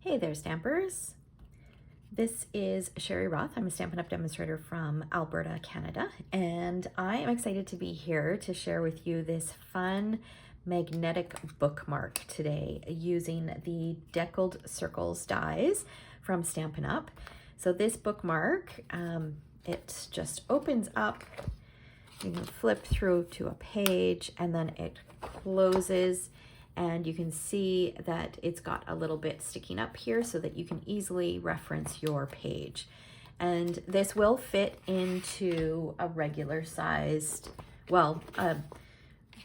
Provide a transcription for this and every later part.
Hey there, Stampers. This is Sherry Roth. I'm a Stampin' Up! Demonstrator from Alberta, Canada, and I am excited to be here to share with you this fun magnetic bookmark today using the Deckled Circles dies from Stampin' Up! So this bookmark, it just opens up. You can flip through to a page and then it closes, and you can see that it's got a little bit sticking up here so that you can easily reference your page. And this will fit into a regular sized, well,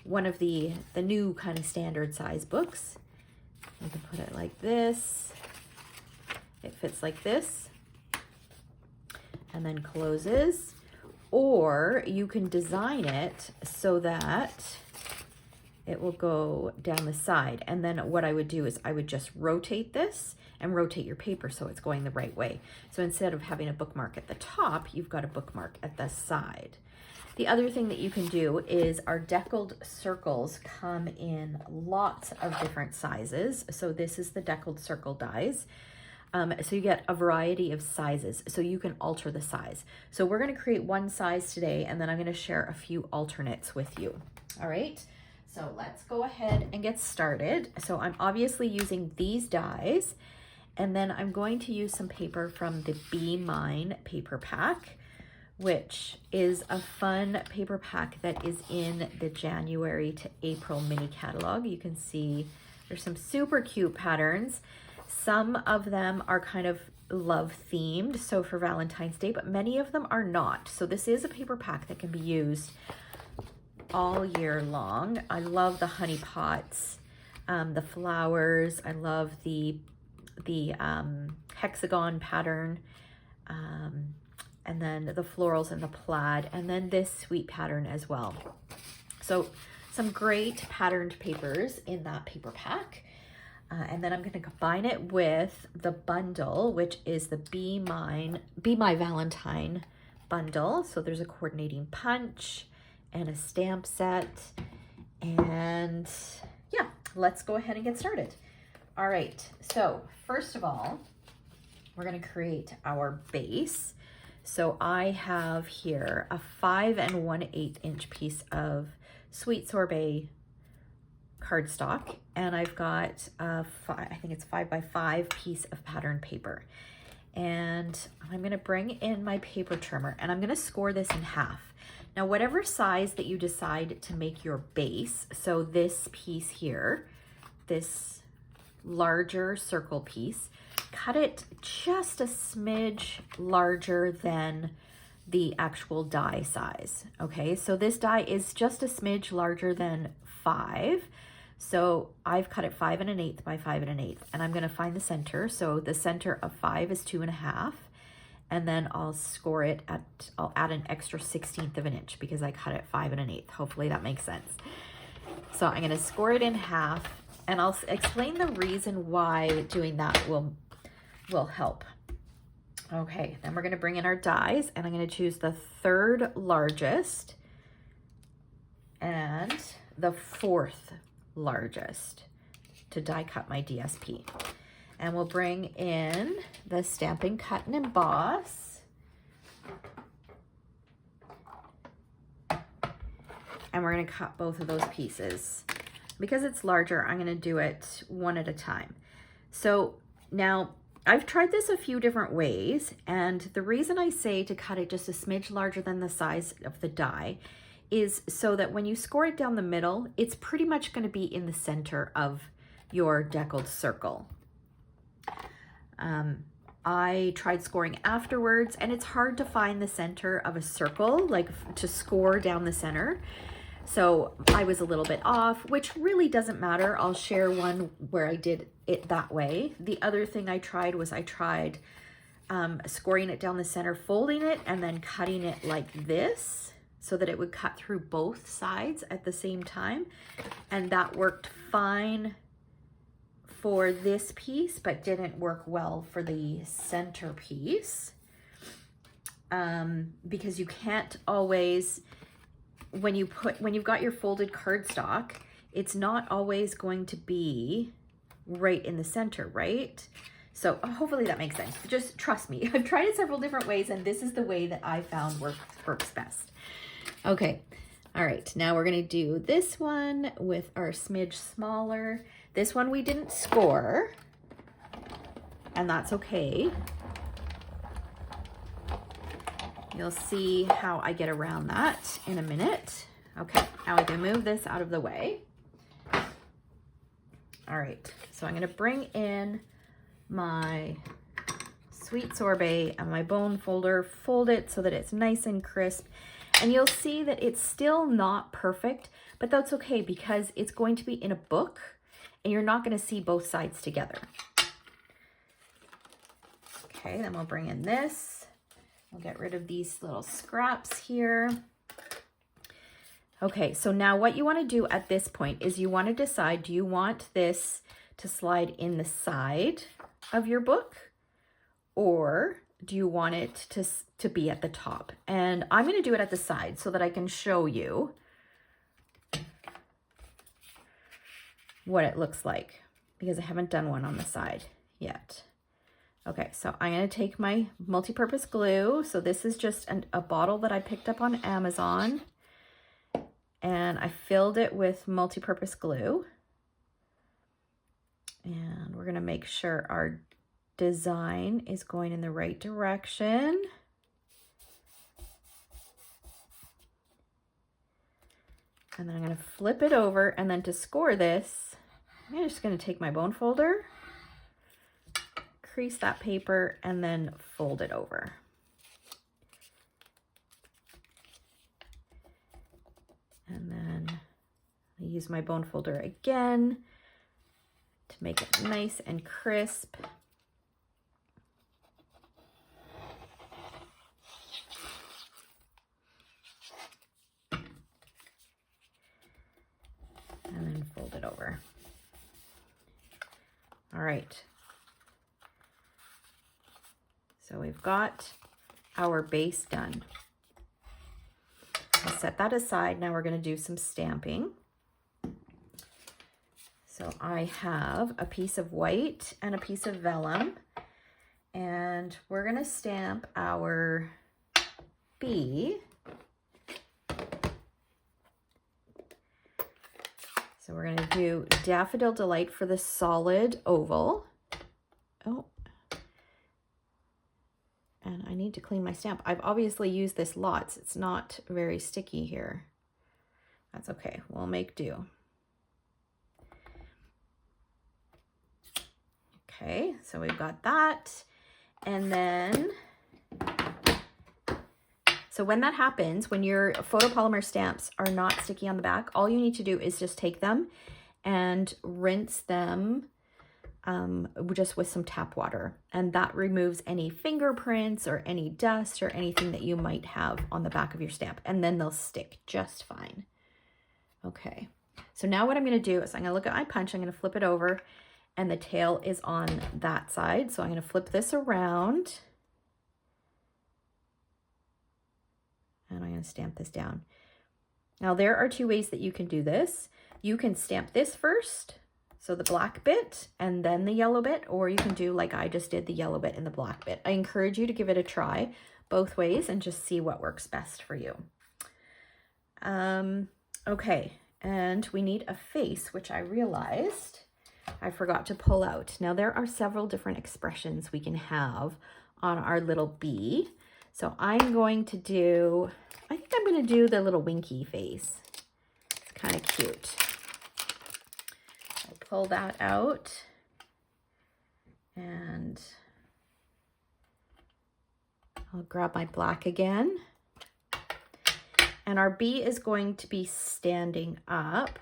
one of the new kind of standard size books. You can put it like this. It fits like this and then closes. Or you can design it so that it will go down the side. And then what I would do is I would just rotate this and rotate your paper so it's going the right way. So instead of having a bookmark at the top, you've got a bookmark at the side. The other thing that you can do is our deckled circles come in lots of different sizes. So this is the deckled circle dies. So you get a variety of sizes, so you can alter the size. So we're going to create one size today, and then I'm going to share a few alternates with you. All right. So let's go ahead and get started. So I'm obviously using these dies, and then I'm going to use some paper from the Bee Mine paper pack, which is a fun paper pack that is in the January to April mini catalog. You can see there's some super cute patterns. Some of them are kind of love themed, so for Valentine's Day, but many of them are not. So this is a paper pack that can be used all year long. I love the honey pots, the flowers. I love the hexagon pattern, and then the florals and the plaid, and then this sweet pattern as well. So some great patterned papers in that paper pack. And then I'm going to combine it with the bundle, which is the Bee My Valentine Bundle. So there's a coordinating punch and a stamp set. And yeah, let's go ahead and get started. All right, so first of all, we're going to create our base. So I have here a 5 1/8 inch piece of Sweet Sorbet cardstock, and I've got I think it's 5 by 5 piece of pattern paper, and I'm going to bring in my paper trimmer and I'm going to score this in half. Now whatever size that you decide to make your base, so this piece here, this larger circle piece, cut it just a smidge larger than the actual die size. Okay, so this die is just a smidge larger than 5. So I've cut it 5 1/8 by 5 1/8, and I'm going to find the center. So the center of 5 is 2 1/2, and then I'll score it at, I'll add an extra 1/16 of an inch because I cut it 5 1/8. Hopefully that makes sense. So I'm going to score it in half, and I'll explain the reason why doing that will help. Okay, then we're going to bring in our dies, and I'm going to choose the 3rd largest and the 4th largest to die cut my DSP. And we'll bring in the Stampin' Cut and Emboss. And we're going to cut both of those pieces. Because it's larger, I'm going to do it one at a time. So now I've tried this a few different ways, and the reason I say to cut it just a smidge larger than the size of the die is so that when you score it down the middle, it's pretty much going to be in the center of your deckled circle. I tried scoring afterwards, and it's hard to find the center of a circle, like to score down the center. So I was a little bit off, which really doesn't matter. I'll share one where I did it that way. The other thing I tried was scoring it down the center, folding it, and then cutting it like this, so that it would cut through both sides at the same time. And that worked fine for this piece, but didn't work well for the center piece. Because you can't always, when you've got your folded cardstock, it's not always going to be right in the center, right? So hopefully that makes sense. Just trust me. I've tried it several different ways, and this is the way that I found works best. Okay. All right. Now we're going to do this one with our smidge smaller. This one we didn't score, and that's okay. You'll see how I get around that in a minute. Okay. Now I can move this out of the way. All right. So I'm going to bring in my sweet sorbet and my bone folder, fold it so that it's nice and crisp. And you'll see that it's still not perfect, but that's okay because it's going to be in a book and you're not going to see both sides together. Okay, then we'll bring in this. We'll get rid of these little scraps here. Okay, so now what you want to do at this point is you want to decide, do you want this to slide in the side of your book, or do you want it to be at the top? And I'm going to do it at the side so that I can show you what it looks like, because I haven't done one on the side yet. Okay, so I'm going to take my multi-purpose glue. So this is just a bottle that I picked up on Amazon, and I filled it with multi-purpose glue. And we're going to make sure our design is going in the right direction. And then I'm going to flip it over, and then to score this, I'm just going to take my bone folder, crease that paper, and then fold it over. And then I use my bone folder again to make it nice and crisp. And then fold it over. All right. So we've got our base done. I'll set that aside. Now we're going to do some stamping. So I have a piece of white and a piece of vellum, and we're going to stamp our bee. So we're going to do Daffodil Delight for the solid oval. Oh, and I need to clean my stamp. I've obviously used this lots. It's not very sticky here. That's okay. We'll make do. Okay, so we've got that. And then, so when that happens, when your photopolymer stamps are not sticky on the back, all you need to do is just take them and rinse them just with some tap water. And that removes any fingerprints or any dust or anything that you might have on the back of your stamp. And then they'll stick just fine. Okay, so now what I'm going to do is I'm going to look at my punch. I'm going to flip it over, and the tail is on that side. So I'm going to flip this around, and I'm going to stamp this down. Now there are two ways that you can do this. You can stamp this first, so the black bit, and then the yellow bit, or you can do like I just did, the yellow bit and the black bit. I encourage you to give it a try both ways and just see what works best for you. Okay, and we need a face, which I realized I forgot to pull out. Now there are several different expressions we can have on our little bee. So I'm going to do, I think I'm going to do the little winky face. It's kind of cute. I'll pull that out, and I'll grab my black again. And our bee is going to be standing up.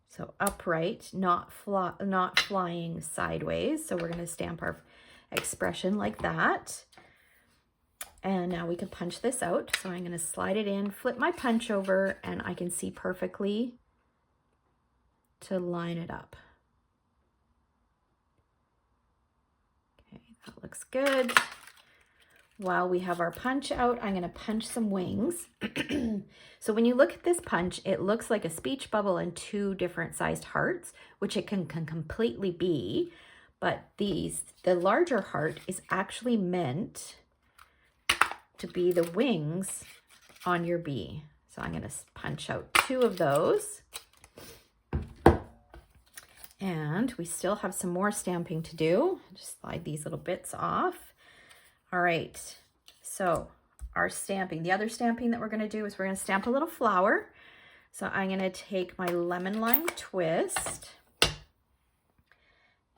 So upright, not flying sideways. So we're going to stamp our expression like that. And now we can punch this out. So I'm going to slide it in, flip my punch over, and I can see perfectly to line it up. Okay, that looks good. while we have our punch out, I'm going to punch some wings. So when you look at this punch, it looks like a speech bubble and two different sized hearts, which it can completely be. But the larger heart is actually meant to be the wings on your bee. So I'm going to punch out two of those. And we still have some more stamping to do. Just slide these little bits off. All right, so our stamping, the other stamping that we're going to do is we're going to stamp a little flower. So I'm going to take my lemon lime twist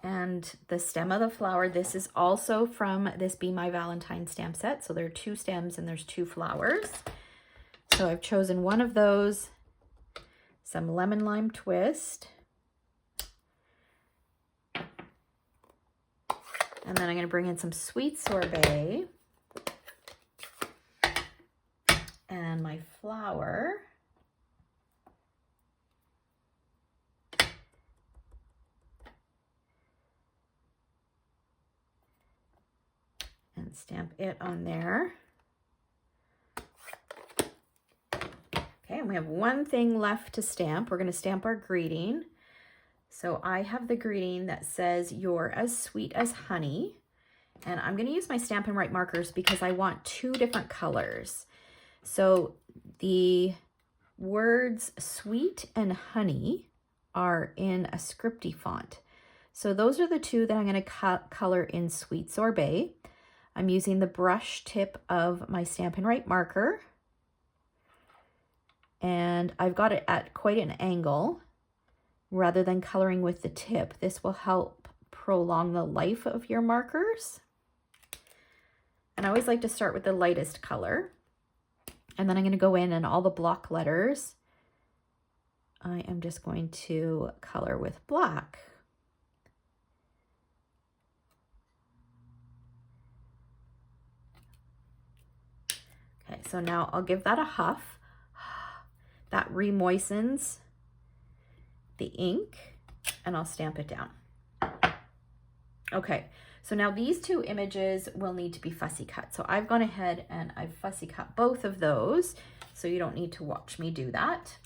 and the stem of the flower. This is also from this Bee My Valentine stamp set. So there are two stems and there's two flowers. So I've chosen one of those, some lemon lime twist. And then I'm going to bring in some sweet sorbet and my flower. And stamp it on there. Okay, and we have one thing left to stamp. We're going to stamp our greeting. So I have the greeting that says, "You're as sweet as honey." And I'm going to use my Stampin' Write markers because I want two different colors. So the words sweet and honey are in a scripty font. So those are the two that I'm going to color in Sweet Sorbet. I'm using the brush tip of my Stampin' Write marker. And I've got it at quite an angle. Rather than coloring with the tip, this will help prolong the life of your markers. And I always like to start with the lightest color. And then I'm going to go in and all the block letters, I am just going to color with black. Okay, so now I'll give that a huff. That remoistens the ink, and I'll stamp it down. Okay, so now these two images will need to be fussy cut. So I've gone ahead and I've fussy cut both of those, so you don't need to watch me do that.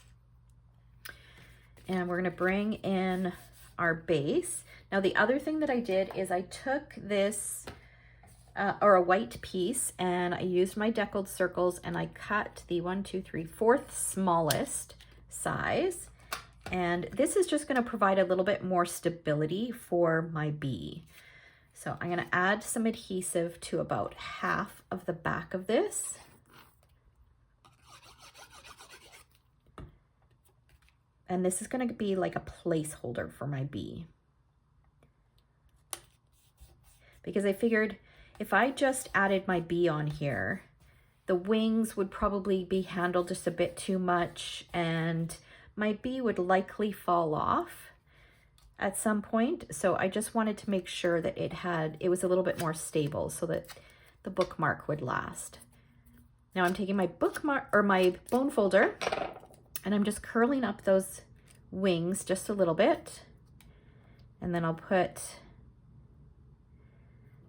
And we're gonna bring in our base. Now the other thing that I did is I took this, or a white piece, and I used my deckled circles and I cut the 1, 2, 3, 4th smallest size. And this is just going to provide a little bit more stability for my bee. So I'm going to add some adhesive to about half of the back of this. And this is going to be like a placeholder for my bee. Because I figured if I just added my bee on here, the wings would probably be handled just a bit too much and my bee would likely fall off at some point. So I just wanted to make sure that it was a little bit more stable so that the bookmark would last. Now I'm taking my bookmark or my bone folder and I'm just curling up those wings just a little bit. And then I'll put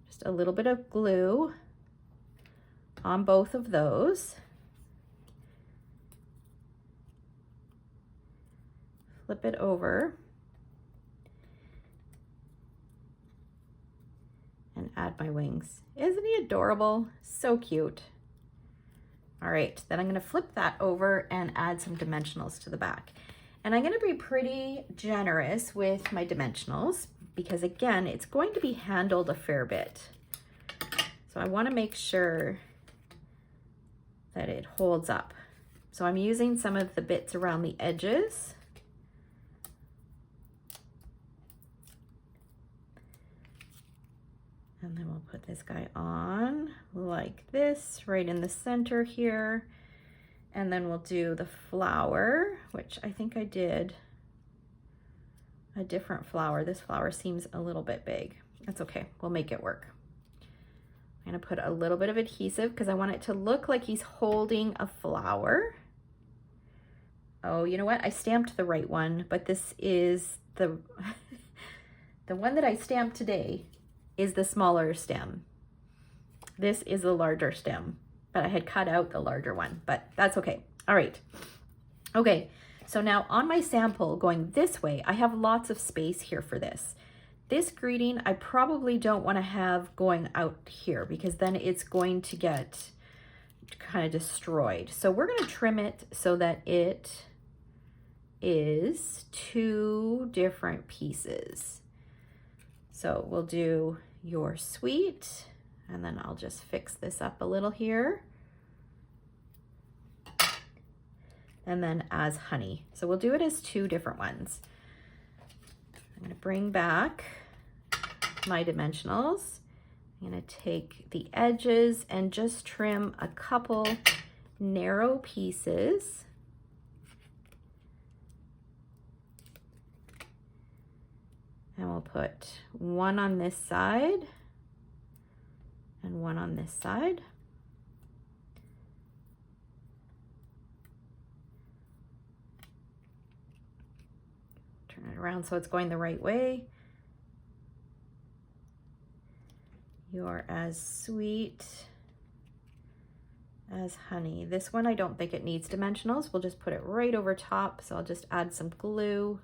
just a little bit of glue on both of those. Flip it over and add my wings. Isn't he adorable? So cute. All right, then I'm gonna flip that over and add some dimensionals to the back. And I'm gonna be pretty generous with my dimensionals because again, it's going to be handled a fair bit. So I wanna make sure that it holds up. So I'm using some of the bits around the edges. And then we'll put this guy on like this, right in the center here. And then we'll do the flower, which I think I did a different flower. This flower seems a little bit big. That's okay, we'll make it work. I'm gonna put a little bit of adhesive because I want it to look like he's holding a flower. Oh, you know what? I stamped the right one, but this is the, the one that I stamped today is the smaller stem. This is a larger stem, but I had cut out the larger one, but that's okay. All right. Okay, so now on my sample going this way, I have lots of space here for this. This greeting, I probably don't want to have going out here because then it's going to get kind of destroyed. So we're going to trim it so that it is 2 different pieces. So we'll do your sweet, and then I'll just fix this up a little here. And then as honey. So we'll do it as 2 different ones. I'm going to bring back my dimensionals. I'm going to take the edges and just trim a couple narrow pieces. And we'll put 1 on this side and 1 on this side. Turn it around so it's going the right way. You're as sweet as honey. This one, I don't think it needs dimensionals. We'll just put it right over top. So I'll just add some glue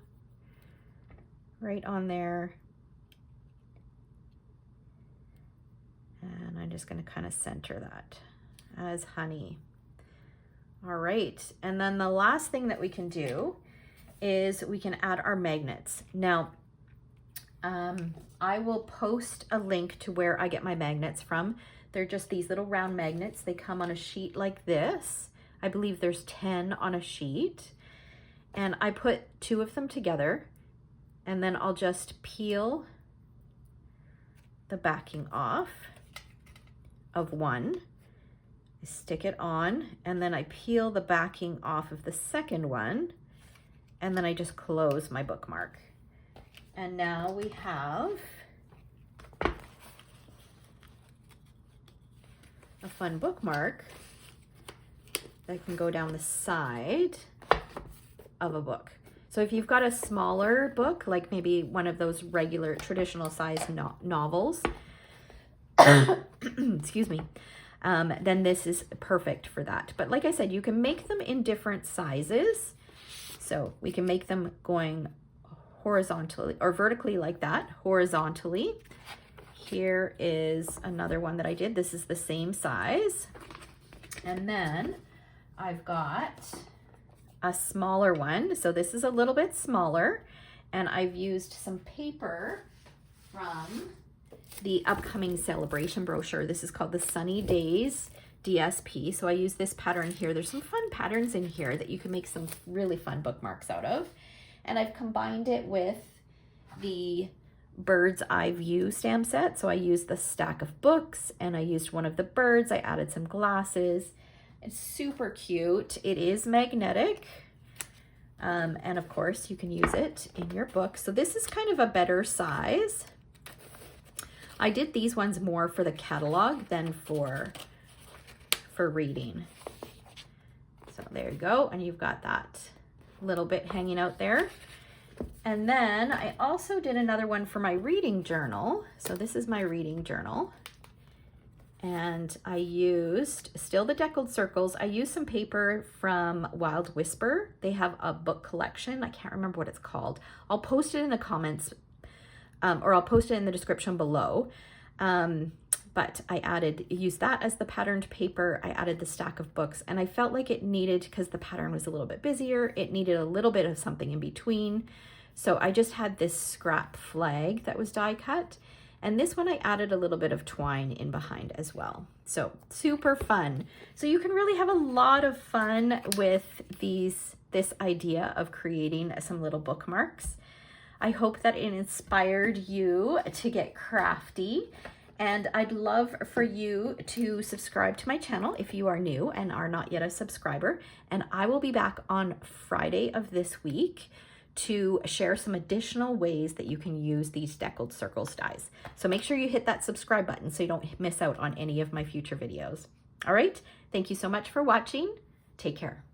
right on there. And I'm just going to kind of center that as honey. All right. And then the last thing that we can do is we can add our magnets. Now, I will post a link to where I get my magnets from. They're just these little round magnets. They come on a sheet like this. I believe there's 10 on a sheet. And I put 2 of them together, and then I'll just peel the backing off of one. I stick it on, and then I peel the backing off of the second one, and then I just close my bookmark. And now we have a fun bookmark that can go down the side of a book. So if you've got a smaller book, like maybe one of those regular traditional size novels, excuse me, then this is perfect for that. But like I said, you can make them in different sizes. So we can make them going horizontally or vertically like that, horizontally. Here is another one that I did. This is the same size. And then I've got a smaller one. So this is a little bit smaller, and I've used some paper from the upcoming celebration brochure. This is called the Sunny Days DSP. So I use this pattern here. There's some fun patterns in here that you can make some really fun bookmarks out of. And I've combined it with the bird's eye view stamp set. So I used the stack of books, and I used one of the birds. I added some glasses. It's super cute. It is magnetic. And of course you can use it in your book. So this is kind of a better size. I did these ones more for the catalog than for reading. So there you go. And you've got that little bit hanging out there. And then I also did another one for my reading journal. So this is my reading journal. And I used still the deckled circles. I used some paper from Wild Whisper. They have a book collection. I can't remember what it's called. I'll post it in the comments, or I'll post it in the description below. But I used that as the patterned paper. I added the stack of books, and I felt like it needed, because the pattern was a little bit busier, it needed a little bit of something in between. So I just had this scrap flag that was die cut. And this one I added a little bit of twine in behind as well. So super fun. So you can really have a lot of fun with this idea of creating some little bookmarks. I hope that it inspired you to get crafty. And I'd love for you to subscribe to my channel if you are new and are not yet a subscriber. And I will be back on Friday of this week to share some additional ways that you can use these deckled circles dies. So make sure you hit that subscribe button so you don't miss out on any of my future videos. All right, thank you so much for watching. Take care.